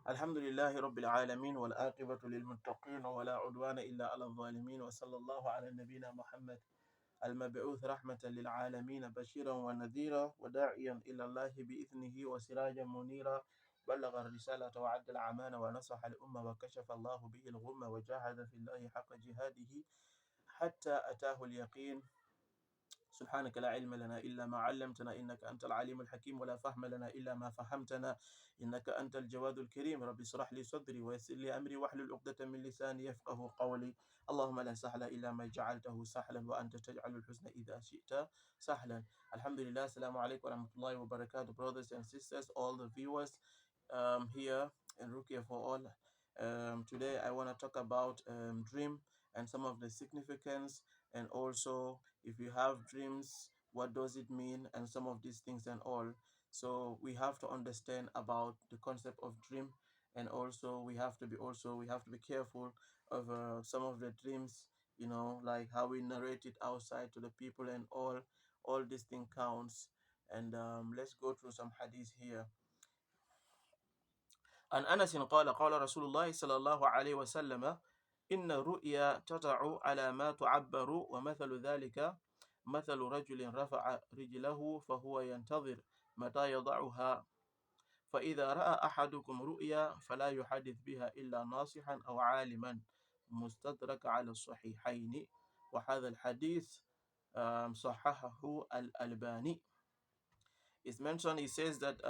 الحمد لله رب العالمين والعاقبة للمتقين ولا عدوان إلا على الظالمين وصلى الله على نبينا محمد المبعوث رحمة للعالمين بشيرا ونذيرا وداعيا إلى الله بإذنه وسراجا منيرا بلغ الرسالة وعد الأمانة ونصح الأمة وكشف الله به الغمة وجاهد في الله حق جهاده حتى أتاه اليقين. سبحانك لا علم لنا إلا ما علمتنا إنك أنت العليم الحكيم ولا فهم لنا إلا ما فهمتنا إنك أنت الجواد الكريم. رب اشرح لي صدري ويسر لي أمري واحلل عقدة من لساني يفقه قولي. اللهم لا سهل إلا ما جعلته سهلا وأنت تجعل الحزن إذا شئت سهلا. Alhamdulillah. Assalamu alaikum wa rahmatullahi wa barakatuh, brothers and sisters, all the viewers here in Ruqyah for all. Today I want to talk about dream and some of the significance, and also if you have dreams, what does it mean, and some of these things and all. So we have to understand about the concept of dream, and also we have to be careful of some of the dreams, like how we narrate it outside to the people and all these things counts. And let's go through some hadith here. عن أنس قال قال رسول الله صلى الله عليه وسلم إن الرؤيا تضع على ما تعبر ومثل ذلك مثل رجل رفع رجله فهو ينتظر متى يضعها فإذا رأى أحدكم رؤيا فلا يحدث بها إلا ناصحا أو عالما مستدرك على الصحيحين. وهذا الحديث صححه الألباني. It's mentioned, he says that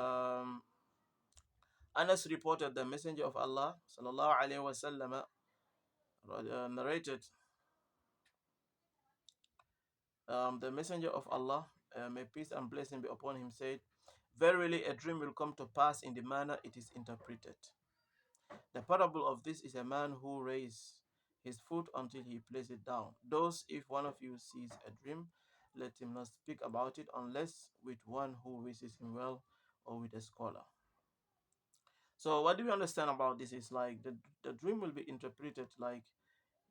Anas reported the Messenger of Allah sallallahu alaihi wasallam narrated. The Messenger of Allah, may peace and blessing be upon him, said, "Verily, a dream will come to pass in the manner it is interpreted. The parable of this is a man who raises his foot until he places it down. Thus, if one of you sees a dream, let him not speak about it unless with one who wishes him well or with a scholar." So, what do we understand about this? Is like the dream will be interpreted like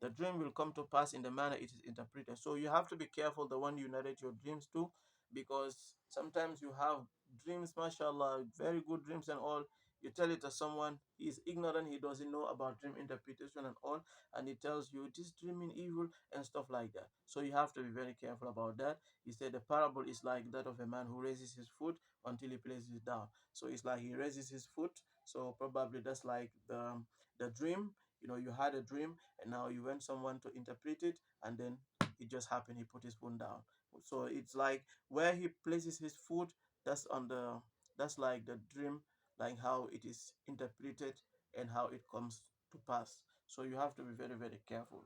the dream will come to pass in the manner it is interpreted. So you have to be careful the one you narrate your dreams to, because sometimes you have dreams, mashallah, very good dreams and all. You tell it to someone, he is ignorant, he doesn't know about dream interpretation and all, and he tells you this dreaming evil and stuff like that. So you have to be very careful about that. He said the parable is like that of a man who raises his foot until he places it down. So it's like he raises his foot. So probably that's like the dream. You had a dream and now you want someone to interpret it, and then it just happened, he put his phone down. So it's like where he places his foot, that's on the that's like the dream, like how it is interpreted and how it comes to pass. So you have to be very, very careful.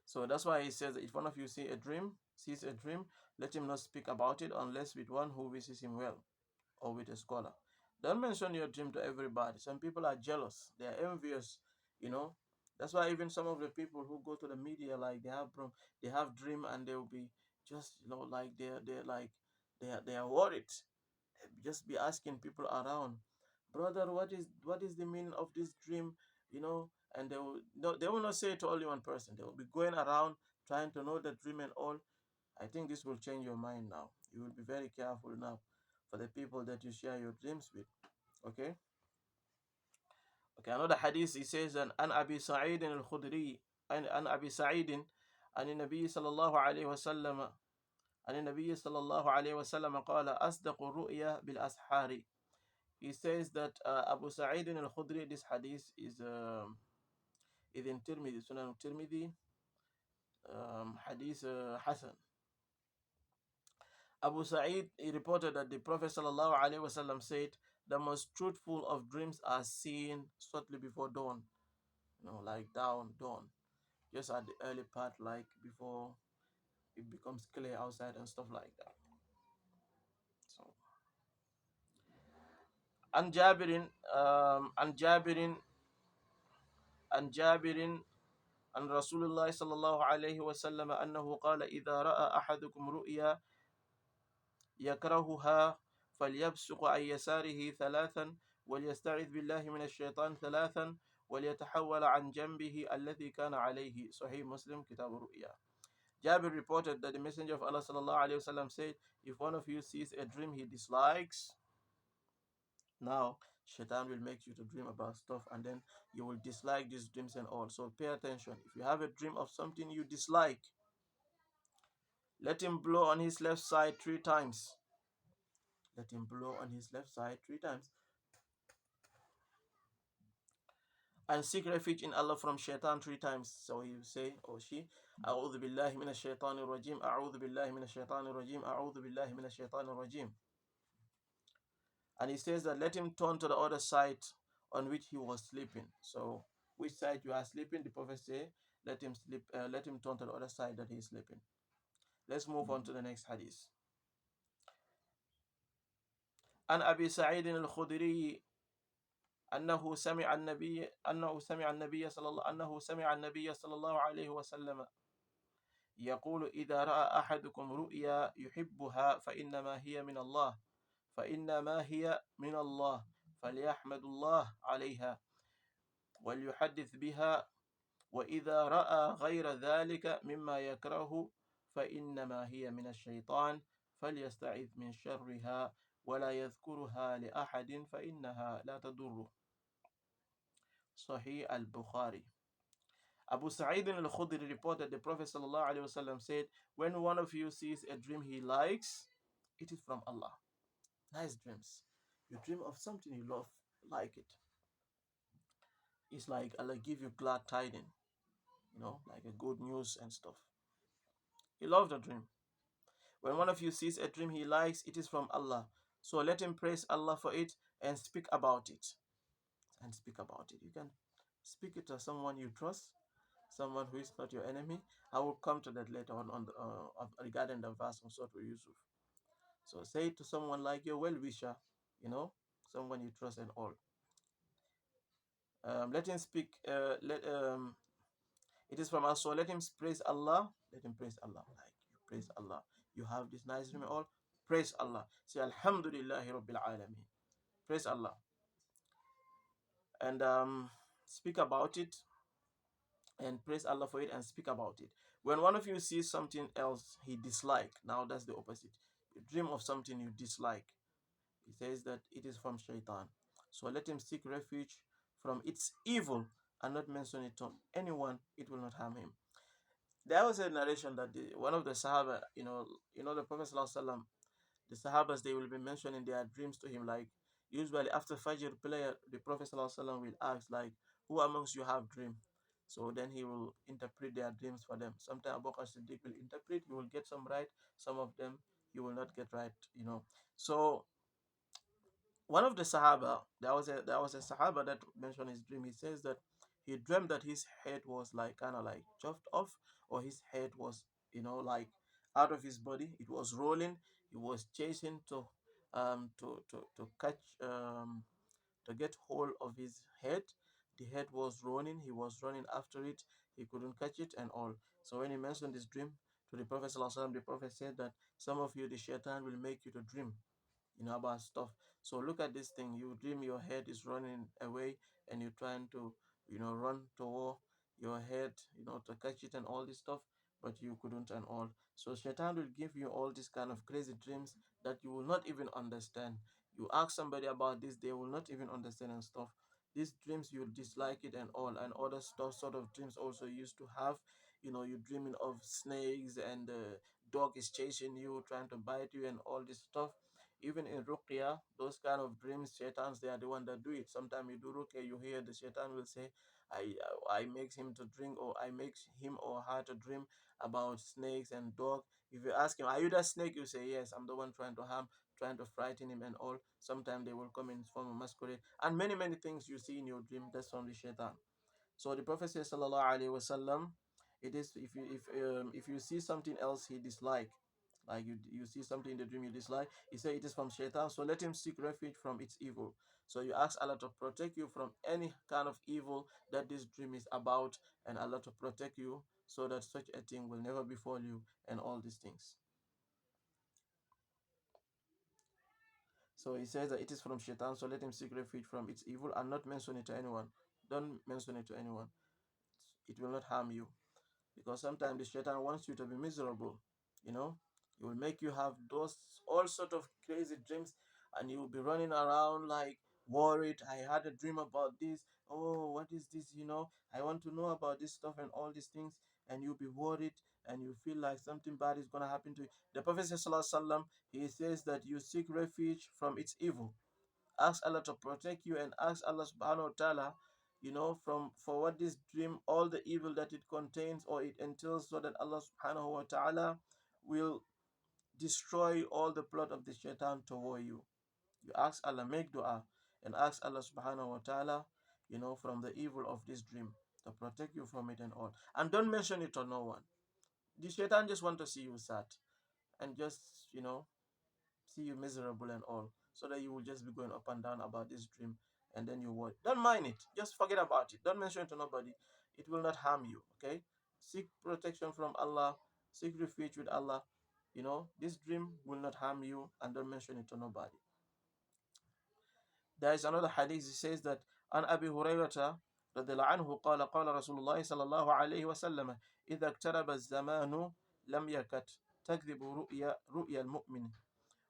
So that's why he says that if one of you sees a dream, let him not speak about it unless with one who wishes him well or with a scholar. Don't mention your dream to everybody. Some people are jealous, they are envious, you know. That's why even some of the people who go to the media, like they have dream and they will be just like they are worried. Just be asking people around, brother, what is the meaning of this dream, you know? And they will no, they will not say it to only one person. They will be going around trying to know the dream and all. I think this will change your mind now. You will be very careful now for the people that you share your dreams with. Okay? Okay, another hadith, he says, an Abi Sa'id al-Khudri, an Abi Sa'id, عن النبي صلى الله عليه وسلم عن النبي صلى الله عليه وسلم قال أصدق الرؤيا بالأسحار. He says that Abu Sa'id al-Khudri, this hadith is in Tirmidhi, Sunan Tirmidhi, hadith Hasan. Abu Sa'id, he reported that the Prophet sallallahu alaihi wasallam said, "The most truthful of dreams are seen shortly before dawn, like dawn, just at the early part, like before it becomes clear outside and stuff like that." So, عن جابر عن جابر عن جابر عن رسول الله صلى الله عليه وسلم أنه قال إذا رأى أحدكم رؤيا يكرهها فليبصق عن يساره ثلاثا وليستعذ بالله من الشيطان ثلاثا وليتحول عن جنبه الذي كان عليه. Sahih Muslim, Kitab Ruqyah. Jabir reported that the Messenger of Allah sallallahu alaihi wasallam said, if one of you sees a dream he dislikes, now Shaitan will make you to dream about stuff, and then you will dislike these dreams and all. So pay attention. If you have a dream of something you dislike, let him blow on his left side 3 times. Let him blow on his left side 3 times. And seek refuge in Allah from shaitan 3 times. So you say, or she, أعوذ بالله من الشيطان الرجيم أعوذ بالله من الشيطان الرجيم أعوذ بالله من الشيطان الرجيم. And he says that let him turn to the other side on which he was sleeping. So which side you are sleeping, the Prophet say, let him sleep, let him turn to the other side that he is sleeping. Let's move on to the next hadith. عن أبي سعيد الخدري أنه سمع النبي صلى الله عليه وسلم يقول إذا رأى أحدكم رؤيا يحبها فإنما هي من الله فليحمد الله عليها وليحدث بها وإذا رأى غير ذلك مما يكره فإنما هي من الشيطان فليستعذ من شرها ولا يذكرها لأحد فإنها لا تضره. Sahih al-Bukhari. Abu Sa'id al-Khudri reported the Prophet ﷺ said, when one of you sees a dream he likes, it is from Allah. Nice dreams. You dream of something you love, like it. It's like Allah give you glad tidings, like a good news and stuff. He loved the dream. When one of you sees a dream he likes, it is from Allah. So let him praise Allah for it and speak about it. You can speak it to someone you trust, someone who is not your enemy. I will come to that later on regarding the verse on Surah Yusuf. So say it to someone like your well-wisher, someone you trust and all. Let him speak. It is from us. So let him praise Allah. Let him praise Allah. Like you praise Allah. You have this nice dream. All praise Allah. Say Alhamdulillahi Rabbil Alameen. Praise Allah. And speak about it. And praise Allah for it and speak about it. When one of you sees something else he dislike, now that's the opposite. You dream of something you dislike. He says that it is from shaitan. So let him seek refuge from its evil and not mention it to anyone. It will not harm him. There was a narration that one of the Sahaba, the Prophet ﷺ, the Sahabas, they will be mentioning their dreams to him. Like usually after Fajr prayer, the Prophet ﷺ will ask, like, who amongst you have dream? So then he will interpret their dreams for them. Sometimes Abu Bakr Siddiq will interpret, he will get some right, some of them he will not get right. So one of the Sahaba, there was a Sahaba that mentioned his dream. He says that he dreamt that his head was like kind of like chopped off, or his head was like out of his body. It was rolling. He was chasing to catch to get hold of his head. The head was running. He was running after it. He couldn't catch it and all. So when he mentioned this dream to the Prophet ﷺ, the Prophet said that some of you, the shaitan will make you to dream about stuff. So look at this thing. You dream your head is running away and you're trying to, run toward your head, to catch it and all this stuff, but you couldn't and all. So Shaitan will give you all these kind of crazy dreams that you will not even understand. You ask somebody about this, they will not even understand and stuff. These dreams you dislike it and all, and other stuff sort of dreams also used to have. You're dreaming of snakes and the dog is chasing you, trying to bite you and all this stuff. Even in Ruqyah, those kind of dreams, shaitans, they are the one that do it. Sometimes you do Ruqyah, you hear the shaitan will say, I makes him to drink, or I makes him or her to dream about snakes and dog. If you ask him, are you that snake? You say, yes, I'm the one trying to harm, trying to frighten him and all. Sometimes they will come in form of masquerade. And many, many things you see in your dream, that's from the shaitan. So the Prophet says, Sallallahu Alaihi Wasallam, it is if you see something else he dislike, like you see something in the dream you dislike, he said it is from shaitan. So let him seek refuge from its evil. So you ask Allah to protect you from any kind of evil that this dream is about, and Allah to protect you so that such a thing will never befall you and all these things. So he says that it is from shaitan. So let him seek refuge from its evil and not mention it to anyone. Don't mention it to anyone. It will not harm you. Because sometimes the shaitan wants you to be miserable. It will make you have those all sort of crazy dreams, and you will be running around like worried. I had a dream about this. Oh, what is this? I want to know about this stuff and all these things. And you'll be worried and you feel like something bad is going to happen to you. The Prophet ﷺ, he says that you seek refuge from its evil. Ask Allah to protect you and ask Allah subhanahu wa ta'ala, from for what this dream, all the evil that it contains or it entails, so that Allah subhanahu wa ta'ala will destroy all the plot of the shaitan toward you. You ask Allah, make dua, and ask Allah subhanahu wa ta'ala, from the evil of this dream to protect you from it and all. And don't mention it to no one. The shaitan just want to see you sad and just, see you miserable and all, so that you will just be going up and down about this dream, and then you will don't mind it. Just forget about it. Don't mention it to nobody. It will not harm you. Okay? Seek protection from Allah. Seek refuge with Allah. This dream will not harm you, and don't mention it to nobody. There is another hadith. It says that an Abi Hurairata رضي الله عنه قال قال رسول الله صلى الله عليه وسلم إذا اقترب الزمان لم يكت تكذب رؤيا المؤمن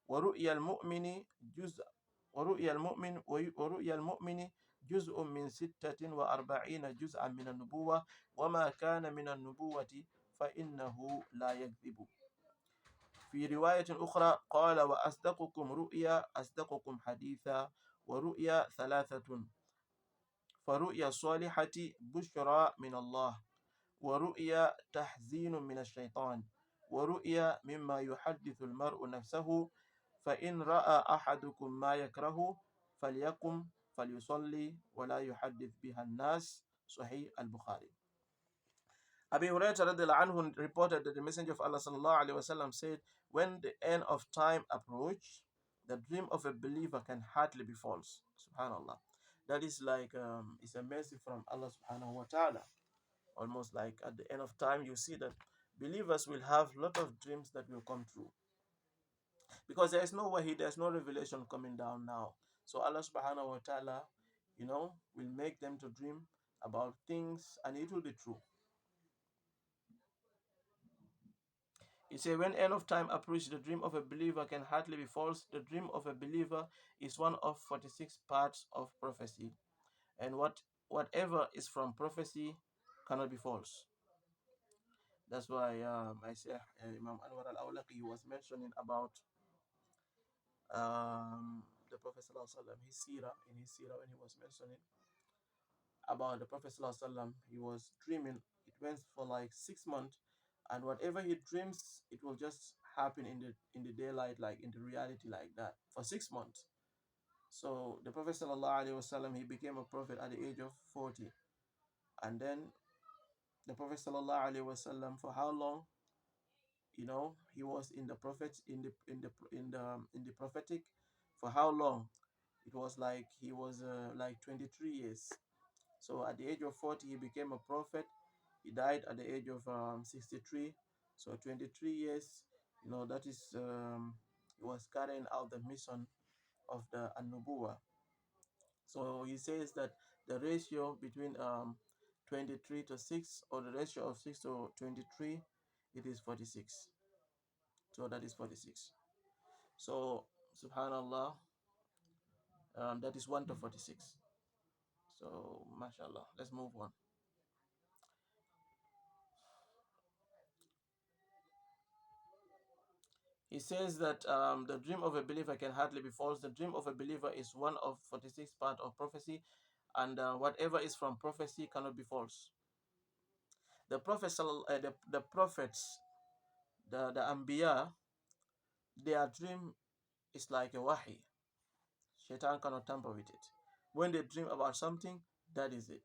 ورؤيا المؤمن جزء ورؤيا المؤمن جزء من 46 جزءا من النبوة وما كان من النبوة فإنه لا يكذب. في رواية أخرى قال وأصدقكم رؤيا أصدقكم حديثا ورؤيا 3 فرؤيا صالحة بشرى من الله ورؤيا تحزين من الشيطان ورؤيا مما يحدث المرء نفسه فإن رأى أحدكم ما يكره فليقم فليصلي ولا يحدث بها الناس. Sahih al-Bukhari. Abi Hurairah radiallahu anhu reported that the Messenger of Allah sallallahu alaihi wasallam said, when the end of time approach, the dream of a believer can hardly be false. Subhanallah. That is like it's a mercy from Allah subhanahu wa ta'ala. Almost like at the end of time, you see that believers will have a lot of dreams that will come true. Because there is no wahi, there's no revelation coming down now. So Allah subhanahu wa ta'ala, will make them to dream about things and it will be true. He said, when end of time approaches, the dream of a believer can hardly be false. The dream of a believer is one of 46 parts of prophecy. And whatever is from prophecy cannot be false. That's why I say Imam Anwar al-Awlaqi was mentioning about the Prophet ﷺ, his seerah, when he was mentioning about the Prophet ﷺ, he was dreaming. It went for like 6 months, and whatever he dreams, it will just happen in the daylight, like in the reality, like that for 6 months. So the Prophet ﷺ, he became a prophet at the age of 40, and then the Prophet ﷺ, for how long? He was in the prophet in the prophetic for how long? It was like he was like 23 years. So at the age of 40, he became a prophet. He died at the age of 63. So 23 years, that is, he was carrying out the mission of the An-Nubuwah. So he says that the ratio between 23 to 6, or the ratio of 6 to 23, it is 46. So that is 46. So, subhanallah, that is 1 to 46. So, mashallah, let's move on. He says that the dream of a believer can hardly be false. The dream of a believer is one of 46 part of prophecy, and whatever is from prophecy cannot be false. The prophets, the prophets, the Anbiya, their dream is like a wahi. Shaitan cannot tamper with it. When they dream about something, that is it.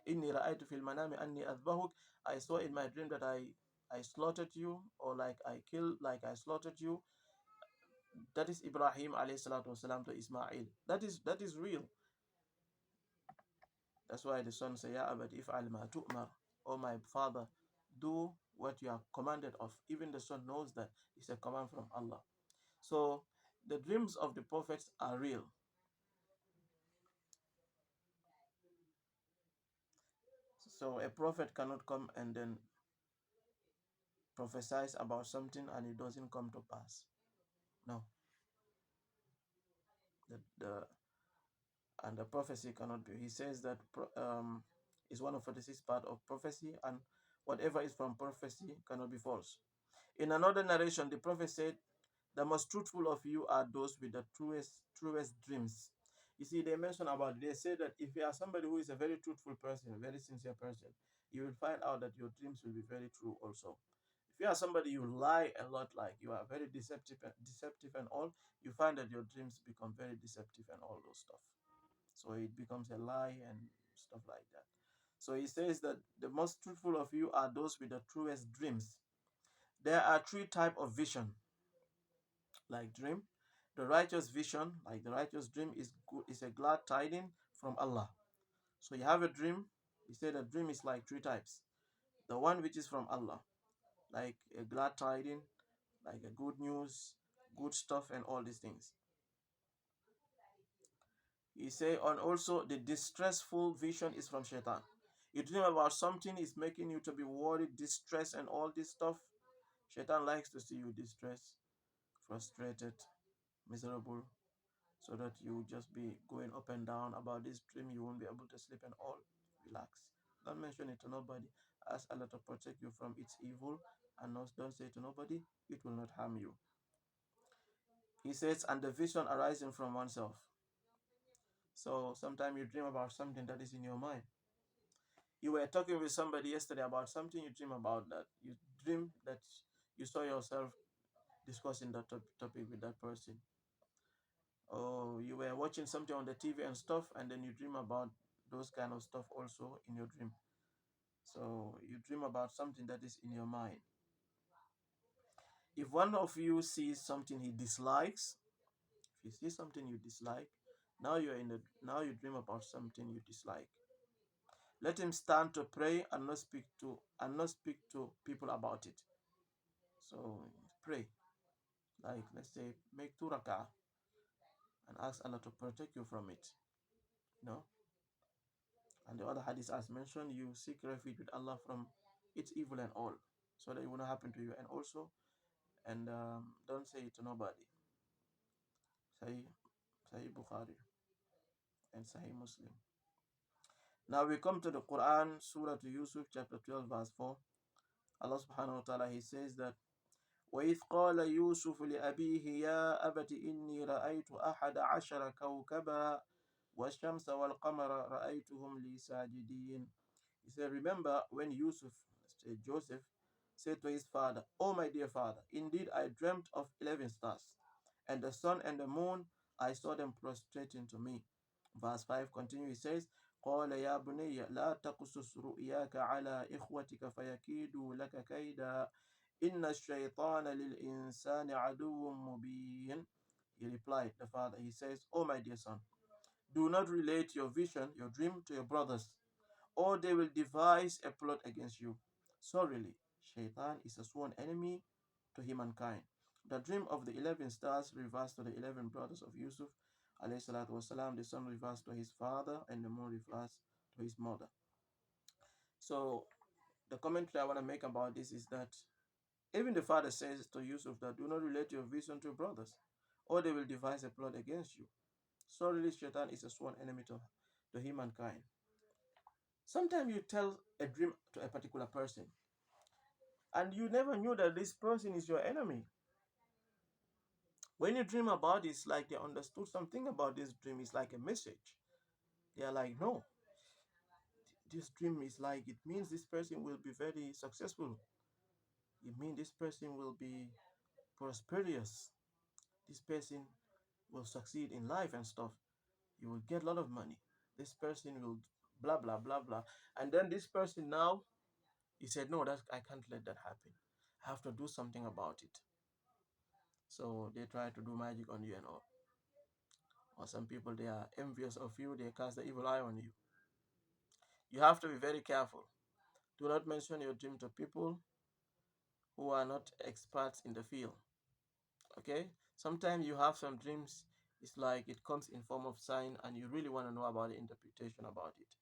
Inni ra'aytu fil manami anni adbahuk. I saw in my dream that I slaughtered you, or like I killed, like I slaughtered you. That is Ibrahim alayhi salatu wasalam to Ismail. That is real. That's why the son say, Ya abad if'al ma tu'mar. Oh my father, do what you are commanded of. Even the son knows that it's a command from Allah. So the dreams of the prophets are real. So a prophet cannot come and then prophesize about something and it doesn't come to pass. No. the and the prophecy cannot be. He says that is one of 46 part of prophecy, and whatever is from prophecy cannot be false. In another narration, the prophet said, "The most truthful of you are those with the truest dreams." You see, they mention about they say that if you are somebody who is a very truthful person, a very sincere person, you will find out that your dreams will be very true also. If you are somebody you lie a lot, like you are very deceptive and all, you find that your dreams become very deceptive and all those stuff. So it becomes a lie and stuff like that. So he says that the most truthful of you are those with the truest dreams. There are three types of vision, like dream. The righteous vision, like the righteous dream, is good, is a glad tiding from Allah. So you have a dream. He said a dream is like three types. The one which is from Allah, like a glad tiding, like a good news, good stuff, and all these things. He say, and also the distressful vision is from Shaitan. You dream about something is making you to be worried, distressed, and all this stuff. Shaitan likes to see you distressed, frustrated, miserable, so that you just be going up and down about this dream. You won't be able to sleep and all. Relax. Don't mention it to nobody. Ask Allah to protect you from its evil, and don't say it to nobody. It will not harm you. He says, and the vision arising from oneself. So sometimes you dream about something that is in your mind. You were talking with somebody yesterday about something, you dream about that. You dream that you saw yourself discussing that topic with that person. Or you were watching something on the TV and stuff, and then you dream about those kind of stuff also in your dream. So you dream about something that is in your mind. If one of you sees something he dislikes, if you see something you dislike, now you dream about something you dislike. Let him stand to pray and not speak to people about it. So pray, like let's say make 2 rak'ah and ask Allah to protect you from it. You know, and the other hadith as mentioned, you seek refuge with Allah from its evil and all, so that it will not happen to you. And also, and don't say it to nobody. Sahih Bukhari and Sahih Muslim. Now we come to the Quran, Surah to Yusuf, chapter 12, verse 4. Allah subhanahu wa ta'ala, He says that وإذ قال يوسف لأبيه يا أبت إني رأيت أحد عشر كوكبا والشمس والقمر رأيتهم لي ساجدين. He said, remember when Yusuf, Joseph, said to his father, "Oh my dear father, indeed I dreamt of 11 stars, and the sun and the moon, I saw them prostrating to me." Verse 5 continues, he says, قال يا بني لا تقصص رؤياك على إخوتك فيكيدوا لك كيدا إن الشيطان للإنسان عدو مبين. He replied, the father, he says, "Oh my dear son, do not relate your vision, your dream to your brothers, or they will devise a plot against you. So really, Shaitan is a sworn enemy to humankind." The dream of the 11 stars refers to the 11 brothers of Yusuf, alayhi salatu wasalam. The sun refers to his father, and the moon refers to his mother. So, the commentary I want to make about this is that even the father says to Yusuf that do not relate your vision to your brothers, or they will devise a plot against you. So really, Shaitan is a sworn enemy to humankind. Sometimes you tell a dream to a particular person, and you never knew that this person is your enemy. When you dream about it, it's like they understood something about this dream. It's like a message. They are like, no, this dream is like, it means this person will be very successful. It means this person will be prosperous. This person will succeed in life and stuff. You will get a lot of money. This person will blah blah blah blah. And then this person now, he said, no, that I can't let that happen. I have to do something about it. So they try to do magic on you and all. Or some people, they are envious of you, they cast the evil eye on you. You have to be very careful. Do not mention your dream to people who are not experts in the field. Okay? Sometimes you have some dreams, it's like it comes in form of sign, and you really want to know about the interpretation about it.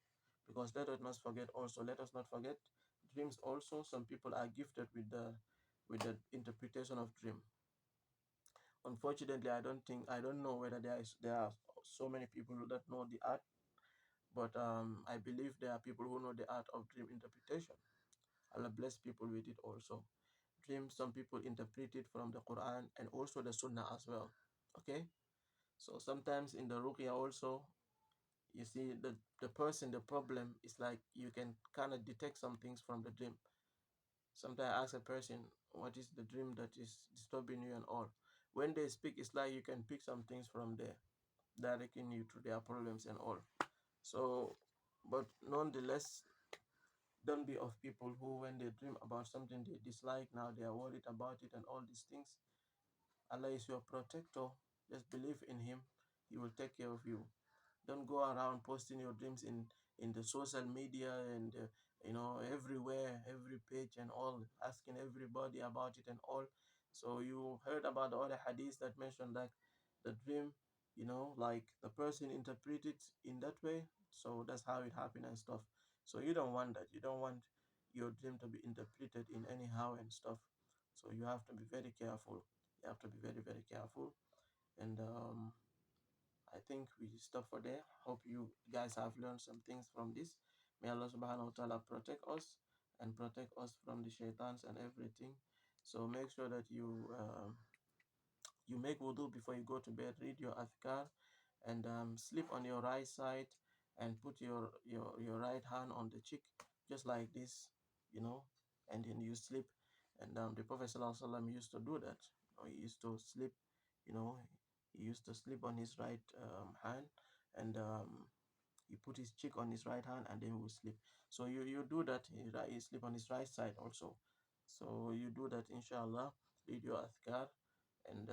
Because let us not forget dreams also. Some people are gifted with the interpretation of dream. Unfortunately, I don't know whether there are so many people that know the art, but I believe there are people who know the art of dream interpretation. Allah bless people with it also. Dreams, some people interpret it from the Quran and also the Sunnah as well. Okay, so sometimes in the Ruqyah also, you see the person, the problem is like you can kind of detect some things from the dream. Sometimes I ask a person, what is the dream that is disturbing you and all. When they speak, it's like you can pick some things from there, directing you to their problems and all. So, but nonetheless, don't be of people who, when they dream about something they dislike, now they are worried about it and all these things. Allah is your protector. Just believe in Him. He will take care of you. Don't go around posting your dreams in the social media and everywhere, every page and all, asking everybody about it and all. So you heard about the other hadith that mentioned that the dream, like the person interpreted in that way, so that's how it happened and stuff. So you don't want that. You don't want your dream to be interpreted in anyhow and stuff. So you have to be very careful. You have to be very, very careful. And I think we stop for there. Hope you guys have learned some things from this. May Allah subhanahu wa ta'ala protect us and protect us from the shaitans and everything. So make sure that you make wudu before you go to bed, read your adhkar, and sleep on your right side and put your right hand on the cheek, just like this, and then you sleep. And the Prophet ﷺ used to do that. He used to sleep, you know, he used to sleep on his right hand, and he put his cheek on his right hand, and then he will sleep. So you do that. He sleep on his right side also. So you do that, inshallah. Read your adhkar, and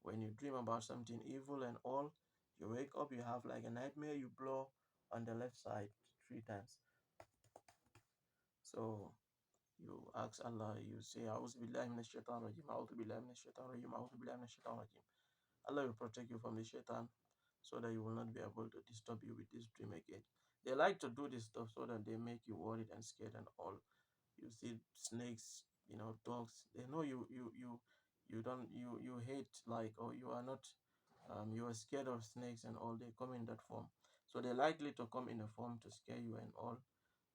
when you dream about something evil and all, you wake up, you have like a nightmare, you blow on the left side 3 times. So you ask Allah, you say, A'udhu billahi minash shaitan rajim, A'udhu billahi minash shaitan rajim, A'udhu billahi minash shaitan rajim. Allah will protect you from the shaitan so that you will not be able to disturb you with this dream again. They like to do this stuff so that they make you worried and scared and all. You see snakes, dogs. They know you don't you hate, like, or you are not you are scared of snakes and all. They come in that form, so they're likely to come in a form to scare you and all.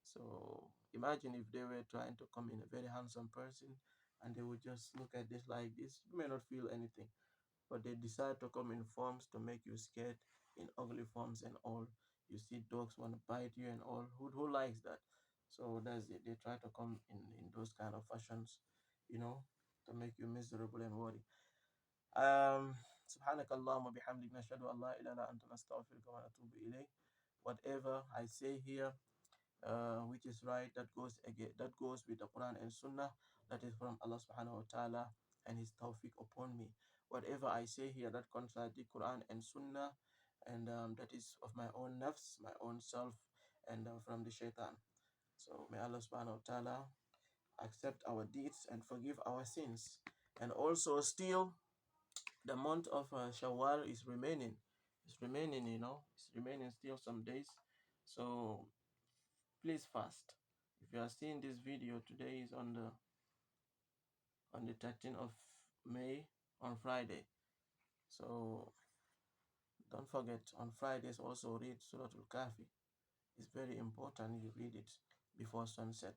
So imagine if they were trying to come in a very handsome person and they would just look at this like this. You may not feel anything, but they decide to come in forms to make you scared, in ugly forms and all. You see dogs want to bite you and all. Who likes that? So that's it. They try to come in those kind of fashions, to make you miserable and worry. سبحانك اللهم وبحمدك نشهد أن لا إله إلا أنت نستغفرك ونتوب إليك. Whatever I say here, which is right, that goes with the Quran and Sunnah, that is from Allah subhanahu wa ta'ala and His tawfiq upon me. Whatever I say here that contradicts Quran and Sunnah, and that is of my own nafs, my own self, and from the shaitan. So may Allah subhanahu wa ta'ala accept our deeds and forgive our sins. And also still the month of Shawwal is remaining. It's remaining, it's remaining still some days. So please fast. If you are seeing this video, today is on the 13th of May, on Friday. So don't forget, on Fridays also read Surah Al-Kahfi. It's very important you read it before sunset.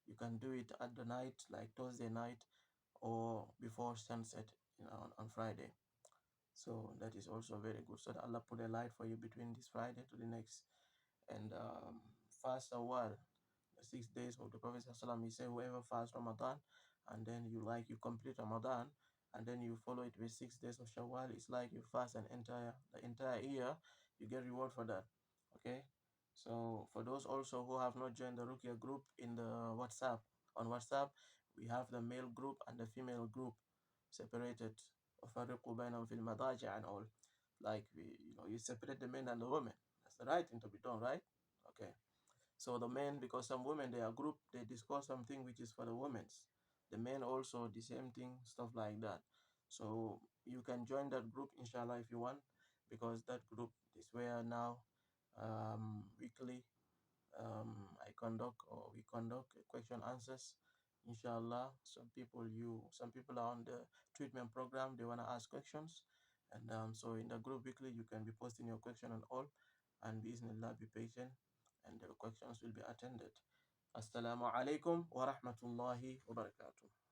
You can do it at the night, like Thursday night, or before sunset, on Friday. So that is also very good. So that Allah put a light for you between this Friday to the next. And fast a while. The 6 days of the Prophet ﷺ, he said, whoever fasts Ramadan and then you complete Ramadan and then you follow it with 6 days of Shawwal, it's like you fast the entire year. You get reward for that. Okay. So for those also who have not joined the Ruqyah group in the WhatsApp, on WhatsApp, we have the male group and the female group separated. وَفَرِّقُوا بَيْنَهُمْ فِي الْمَضَاجِعِ and all. Like you separate the men and the women. That's the right thing to be done, right? Okay. So the men, because some women they are grouped, they discuss something which is for the women's. The men also the same thing, stuff like that. So you can join that group, inshallah, if you want, because that group is where now weekly we conduct question answers. Inshallah, some people are on the treatment program. They wanna ask questions, and so in the group weekly you can be posting your question and all, and bismillah, be patient, and the questions will be attended. Assalamu alaikum wa rahmatullahi wa barakatuh.